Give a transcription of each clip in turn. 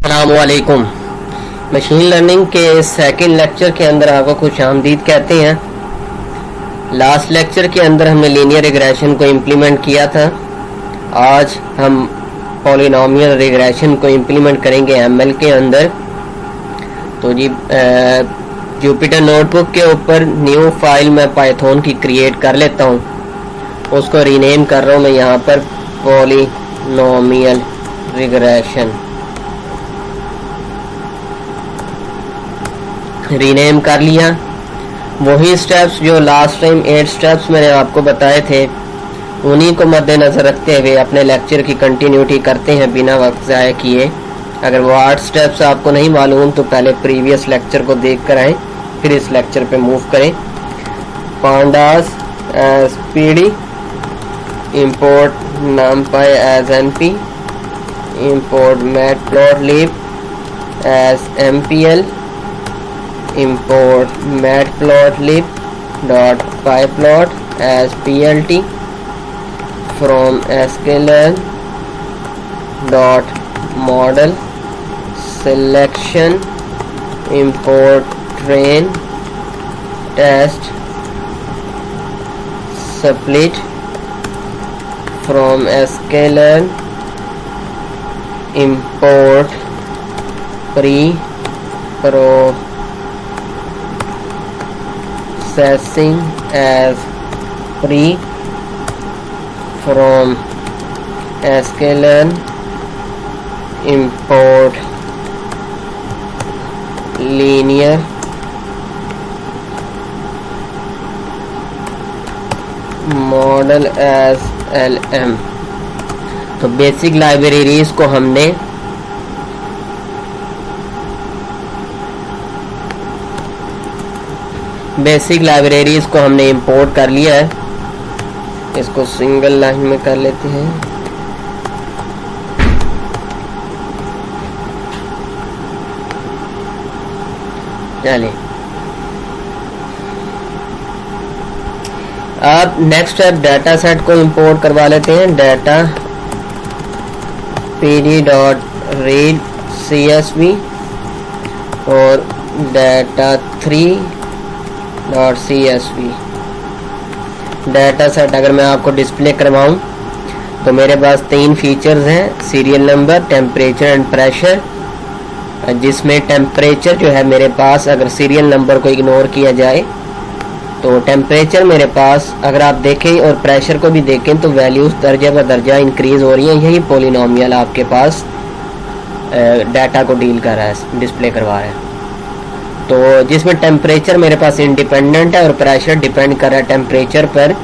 अस्सलामुअलैकुम। Machine learning के second lecture के अंदर आपको खुश आमदीद कहते हैं। लास्ट लेक्चर के अंदर हमने लीनियर रिग्रेशन को इम्प्लीमेंट किया था। आज हम पॉलिनोमियल रिग्रेशन को इम्प्लीमेंट करेंगे एमएल के अंदर। तो जी जुपिटर नोटबुक के ऊपर न्यू फाइल मैं पाइथन की क्रिएट कर लेता हूँ। उसको रीनेम कर रहा हूँ मैं यहाँ पर पॉलिनोमियल रिग्रेशन। रीनेम कर लिया। वही स्टेप्स जो लास्ट टाइम 8 स्टेप्स मैंने आपको बताए थे उन्हीं को मद्देनज़र रखते हुए अपने लेक्चर की कंटिन्यूटी करते हैं बिना वक्त ज़ाया किए। अगर वो 8 स्टेप्स आपको नहीं मालूम तो पहले प्रीवियस लेक्चर को देख कर आएँ, फिर इस लेक्चर पे मूव करें। Pandas as pd, import numpy as np, import matplotlib as mpl, import matplotlib dot pyplot as plt from sklearn dot model selection, import train test split from sklearn, import processing as pre from sklearn, import linear model as lm। तो basic libraries को हमने import कर लिया है। इसको single line में कर लेते हैं। चलिए अब नेक्स्ट स्टेप डाटा सेट को इंपोर्ट करवा लेते हैं। डाटा pd.read csv और data3.csv। डाटा सेट अगर मैं आपको डिस्प्ले करवाऊं तो मेरे पास 3 फीचर्स हैं, serial number, temperature and pressure. जिसमें टेम्परेचर जो है मेरे पास, अगर सीरियल नंबर को इग्नोर किया जाए तो टेम्परेचर मेरे पास अगर आप देखें और प्रेशर को भी देखें तो वैल्यूज दर्जा ब दर्जा इंक्रीज हो रही हैं। यही पॉलिनोमियल आपके पास डाटा को डील कर रहा है, डिस्प्ले करवा रहा है। तो जिसमें टेम्परेचर मेरे पास इंडिपेंडेंट है और प्रेशर डिपेंड कर रहा है टेम्परेचर पर।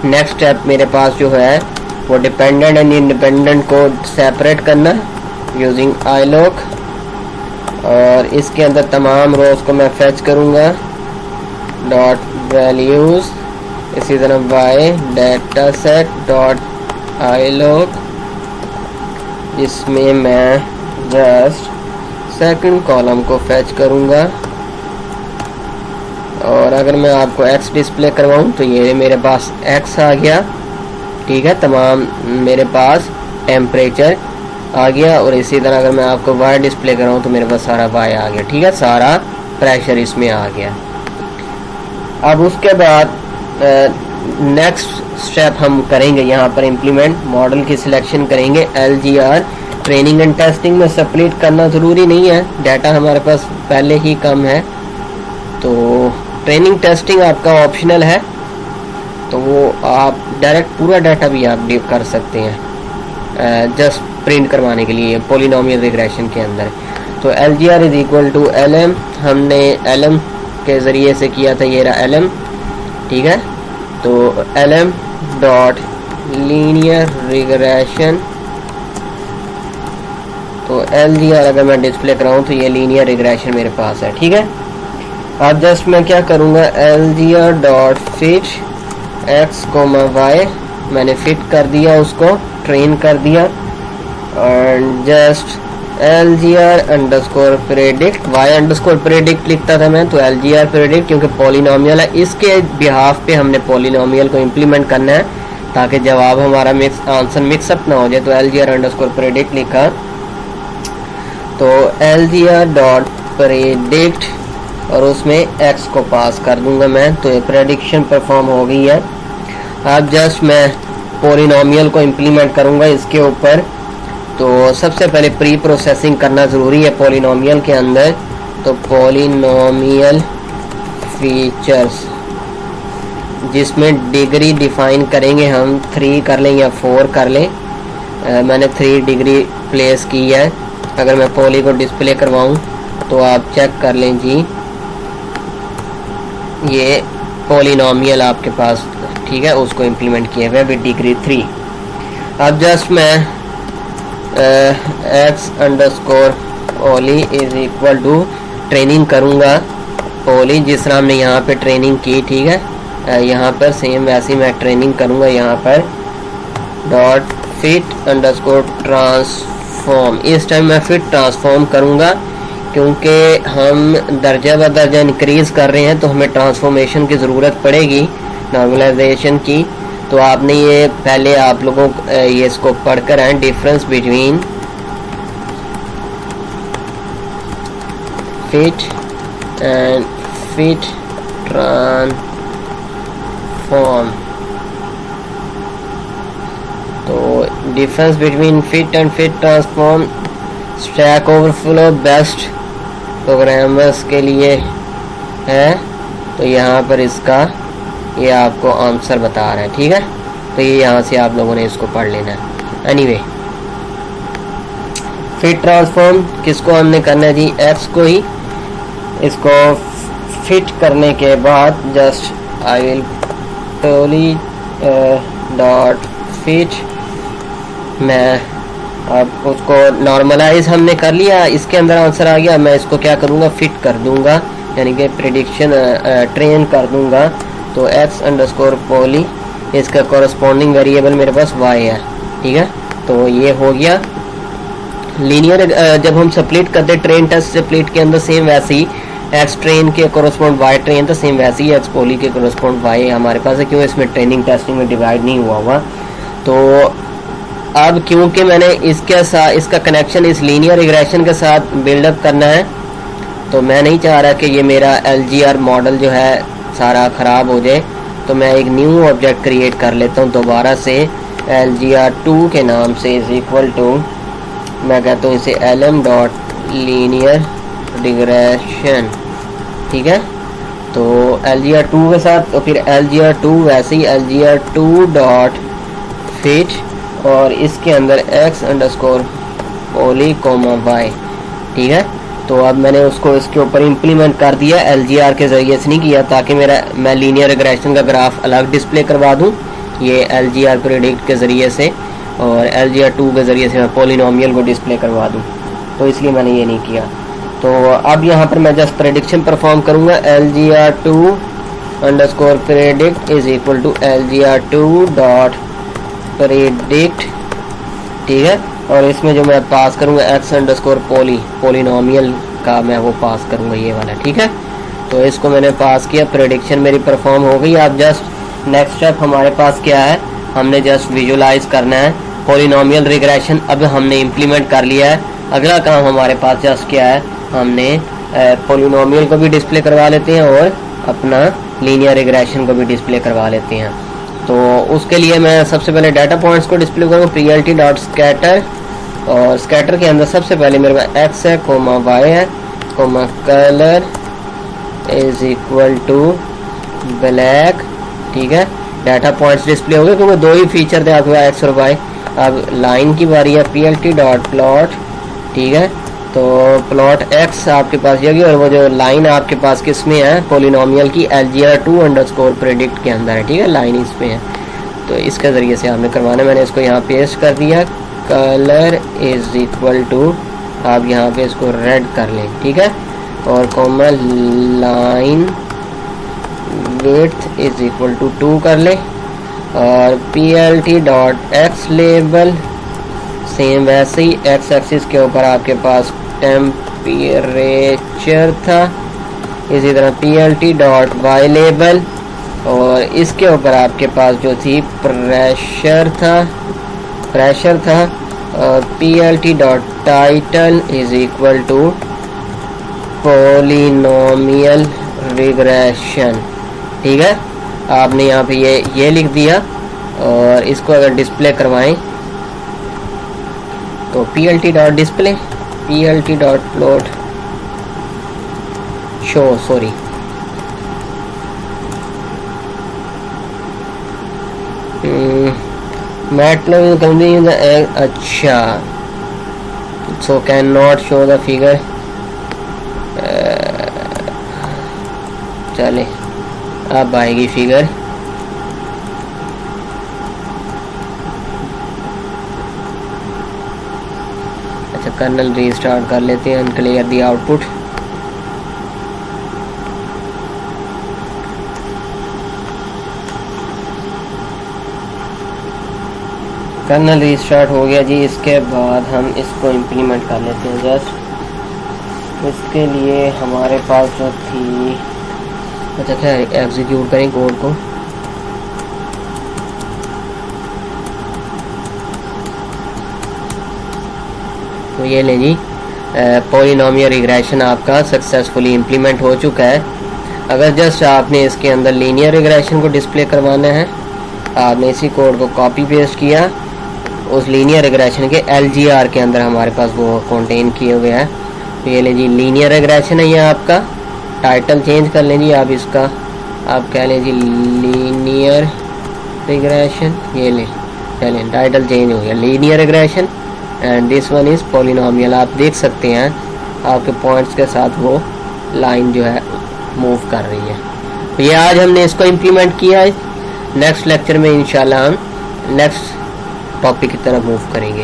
नेक्स्ट स्टेप मेरे पास जो है वो डिपेंडेंट एंड इंडिपेंडेंट को सेपरेट करना यूजिंग iloc, और इसके अंदर तमाम रोज को मैं फेच करूँगा डॉट वैल्यूज। इसी तरह y data set dot iloc, जिसमें मैं जस्ट सेकंड कॉलम को फेच करूँगा। और अगर मैं आपको x डिस्प्ले करवाऊँ तो ये मेरे पास x आ गया, ठीक है। तमाम मेरे पास टेम्परेचर आ गया। और इसी तरह अगर मैं आपको y डिस्प्ले कराऊँ तो मेरे पास सारा y आ गया, ठीक है। सारा प्रेशर इसमें आ गया। अब उसके बाद नेक्स्ट स्टेप हम करेंगे यहाँ पर इम्प्लीमेंट। मॉडल की सिलेक्शन करेंगे। LGR ट्रेनिंग एंड टेस्टिंग में स्प्लिट करना ज़रूरी नहीं है, डाटा हमारे पास पहले ही कम है। तो ट्रेनिंग टेस्टिंग आपका ऑप्शनल है, तो वो आप डायरेक्ट पूरा डाटा भी आप कर सकते हैं जस्ट प्रिंट करवाने के लिए पॉलिनोमियल रिग्रेशन के अंदर। तो LGR is equal to LM, हमने LM के ज़रिए से किया था, ये रहा LM, ठीक है। तो LM डॉट लीनियर रिग्रेशन, तो LGR अगर मैं डिस्प्ले कराऊँ तो ये लीनियर रिग्रेशन मेरे पास है, ठीक है। अब जस्ट मैं क्या करूँगा, LGR dot fit x, y, मैंने फिट कर दिया, उसको ट्रेन कर दिया। और just LGR underscore predict, y underscore predict लिखता था मैं, तो LGR प्रेडिक्ट क्योंकि पॉलिनोमियल है, इसके बिहाफ पे हमने पॉलिनोमियल को इम्प्लीमेंट करना है ताकि जवाब हमारा आंसर मिक्सअप ना हो जाए। तो LGR अंडरस्कोर प्रेडिक्ट लिखा। तो LGR डॉट प्रेडिक्ट और उसमें x को पास कर दूंगा मैं, तो ये प्रेडिक्शन परफॉर्म हो गई है। अब जस्ट मैं पॉलिनोमियल को इम्प्लीमेंट करूंगा इसके ऊपर। तो सबसे पहले प्री प्रोसेसिंग करना ज़रूरी है पॉलिनोमियल के अंदर। तो पॉलिनोमियल फीचर्स जिसमें डिग्री डिफाइन करेंगे हम 3 कर लें या 4 कर लें। मैंने 3 डिग्री प्लेस की है। अगर मैं पॉली को डिस्प्ले करवाऊं तो आप चेक कर लें जी, ये पॉलिनोमियल आपके पास, ठीक है, उसको इम्प्लीमेंट किया हुआ है विद डिग्री 3। अब जस्ट मैं x underscore poly is equal to training करूँगा पॉली, जिस तरह हमने यहाँ पे ट्रेनिंग की, ठीक है, यहाँ पर सेम वैसी मैं ट्रेनिंग करूँगा यहाँ पर डॉट फिट अंडरस्कोर ट्रांसफॉर्म। इस टाइम मैं फिट ट्रांसफॉर्म करूँगा क्योंकि हम दर्जा ब दर्जा इंक्रीज़ कर रहे हैं तो हमें ट्रांसफॉर्मेशन की ज़रूरत पड़ेगी, नॉर्मलाइजेशन की। तो आपने ये पहले आप लोगों ये इसको पढ़कर आए, difference between fit and fit transform. तो difference between fit and fit transform stack overflow best programmers के लिए है। तो यहाँ पर इसका ये आपको आंसर बता रहा है, ठीक है। तो ये यहाँ से आप लोगों ने इसको पढ़ लेना है। एनीवे फिट ट्रांसफॉर्म किसको हमने करना है जी, एक्स को ही। इसको फिट करने के बाद just I will poly dot fit, मैं अब उसको नॉर्मलाइज हमने कर लिया, इसके अंदर आंसर आ गया। मैं इसको क्या करूँगा, फिट कर दूँगा, यानी कि प्रेडिक्शन ट्रेन कर दूँगा। तो x अंडरस्कोर पॉली, इसका कॉरस्पॉन्डिंग वेरिएबल मेरे पास y है, ठीक है। तो ये हो गया लीनियर। जब हम स्प्लिट करते ट्रेन टेस्ट स्प्लिट के अंदर सेम वैसे ही x ट्रेन के कॉरस्पॉन्ड y ट्रेन, तो सेम वैसे ही x पॉली के कॉरस्पॉन्ड y हमारे पास है, क्यों इसमें ट्रेनिंग टेस्टिंग में डिवाइड नहीं हुआ हुआ। तो अब क्योंकि मैंने इसके साथ इसका कनेक्शन इस लीनियर रिग्रेशन के साथ बिल्डअप करना है, तो मैं नहीं चाह रहा कि ये मेरा LGR मॉडल जो है सारा ख़राब हो जाए। तो मैं एक न्यू ऑब्जेक्ट क्रिएट कर लेता हूँ दोबारा से LGR2 के नाम से, इज इक्वल टू, मैं कहता हूँ इसे LM डॉट लीनियर रिग्रेशन, ठीक है। तो LGR2 के साथ, तो फिर LGR2 वैसे ही LGR2 डॉट फिट और इसके अंदर x underscore poly comma y, ठीक है। तो अब मैंने उसको इसके ऊपर इम्प्लीमेंट कर दिया, LGR के ज़रिए से नहीं किया, ताकि मैं लीनियर रिग्रेशन का ग्राफ अलग डिस्प्ले करवा दूं, ये LGR प्रेडिक्ट के ज़रिए से, और LGR2 के ज़रिए से मैं पॉलिनोमियल को डिस्प्ले करवा दूं, तो इसलिए मैंने ये नहीं किया। तो अब यहाँ पर मैं जस्ट प्रेडिक्शन परफॉर्म करूँगा, LGR2 underscore predict is equal to LGR2 dot predict, ठीक है। और इसमें जो मैं पास करूँगा x अंडरस्कोर पॉलिनोमियल का मैं वो पास करूँगा, ये वाला, ठीक है। तो इसको मैंने पास किया, प्रेडिक्शन मेरी परफॉर्म हो गई। अब जस्ट नेक्स्ट स्टेप हमारे पास क्या है, हमने जस्ट विजुलाइज करना है पॉलिनोमियल रिग्रेशन। अब हमने इम्प्लीमेंट कर लिया है, अगला काम हमारे पास जस्ट क्या है, हमने पॉलिनोमियल को भी डिस्प्ले करवा लेते हैं और अपना लीनियर रिग्रेशन को भी डिस्प्ले करवा लेते हैं। तो उसके लिए मैं सबसे पहले डाटा पॉइंट्स को डिस्प्ले करूँगा, PLT डॉट स्कैटर, और स्कैटर के अंदर सबसे पहले मेरे पास x है, कोमा y है, comma colour is equal to black, ठीक है। डाटा पॉइंट्स डिस्प्ले हो गए क्योंकि दो ही फीचर थे आपके पास, x और y। अब लाइन की बारी है, PLT डॉट प्लॉट, ठीक है। तो प्लॉट x आपके पास ये, और वो जो लाइन आपके पास किस में है, पॉलिनोमियल की LGR2 अंडरस्कोर प्रेडिक्ट के अंदर है, ठीक है, लाइन इसमें है। तो इसके ज़रिए से आपने करवाना, मैंने इसको यहाँ पेस्ट कर दिया, कलर इज इक्वल टू, आप यहाँ पे इसको रेड कर लें, ठीक है, और comma line width is equal to 2 कर लें, और PLT dot x label same वैसे ही x एक्सिस के ऊपर आपके पास टेम्परेचर था, इसी तरह PLT डॉट वाई लेबल, और इसके ऊपर आपके पास जो थी प्रेशर था, plt.title is equal to polynomial regression. ठीक है, आपने यहाँ पे ये लिख दिया और इसको अगर डिस्प्ले करवाएं तो plt.display plt.plot show sorry मैटलब company अच्छा so can not show the figure. चले अब आएगी फिगर। अच्छा कर्नल रीस्टार्ट कर लेते हैं, clear the output. Kernel restart हो गया जी। इसके बाद हम इसको इम्प्लीमेंट कर लेते हैं। जस्ट इसके लिए हमारे पास जो थी, अच्छा क्या एग्जीक्यूट करें कोड को। तो ये ले जी, पॉलिनोमियल रिग्रेशन आपका सक्सेसफुली इम्प्लीमेंट हो चुका है। अगर जस्ट आपने इसके अंदर लीनियर रिग्रेशन को डिस्प्ले करवाना है, आपने इसी कोड को कॉपी पेस्ट किया, उस लीनियर रिग्रेशन के LGR के अंदर हमारे पास वो कंटेन किए हुए हैं। तो ये ले जी लिनियर रिग्रेशन है ये आपका। टाइटल चेंज कर लें जी आप इसका, आप कह लें जी लीनियर रिग्रेशन। ये ले चलें टाइटल चेंज हो गया linear regression and this one is polynomial. आप देख सकते हैं आपके पॉइंट्स के साथ वो लाइन जो है मूव कर रही है। तो ये आज हमने इसको इम्प्लीमेंट किया है। नेक्स्ट लेक्चर में इंशाल्लाह हम नेक्स्ट टॉपिक की तरफ मूव करेंगे।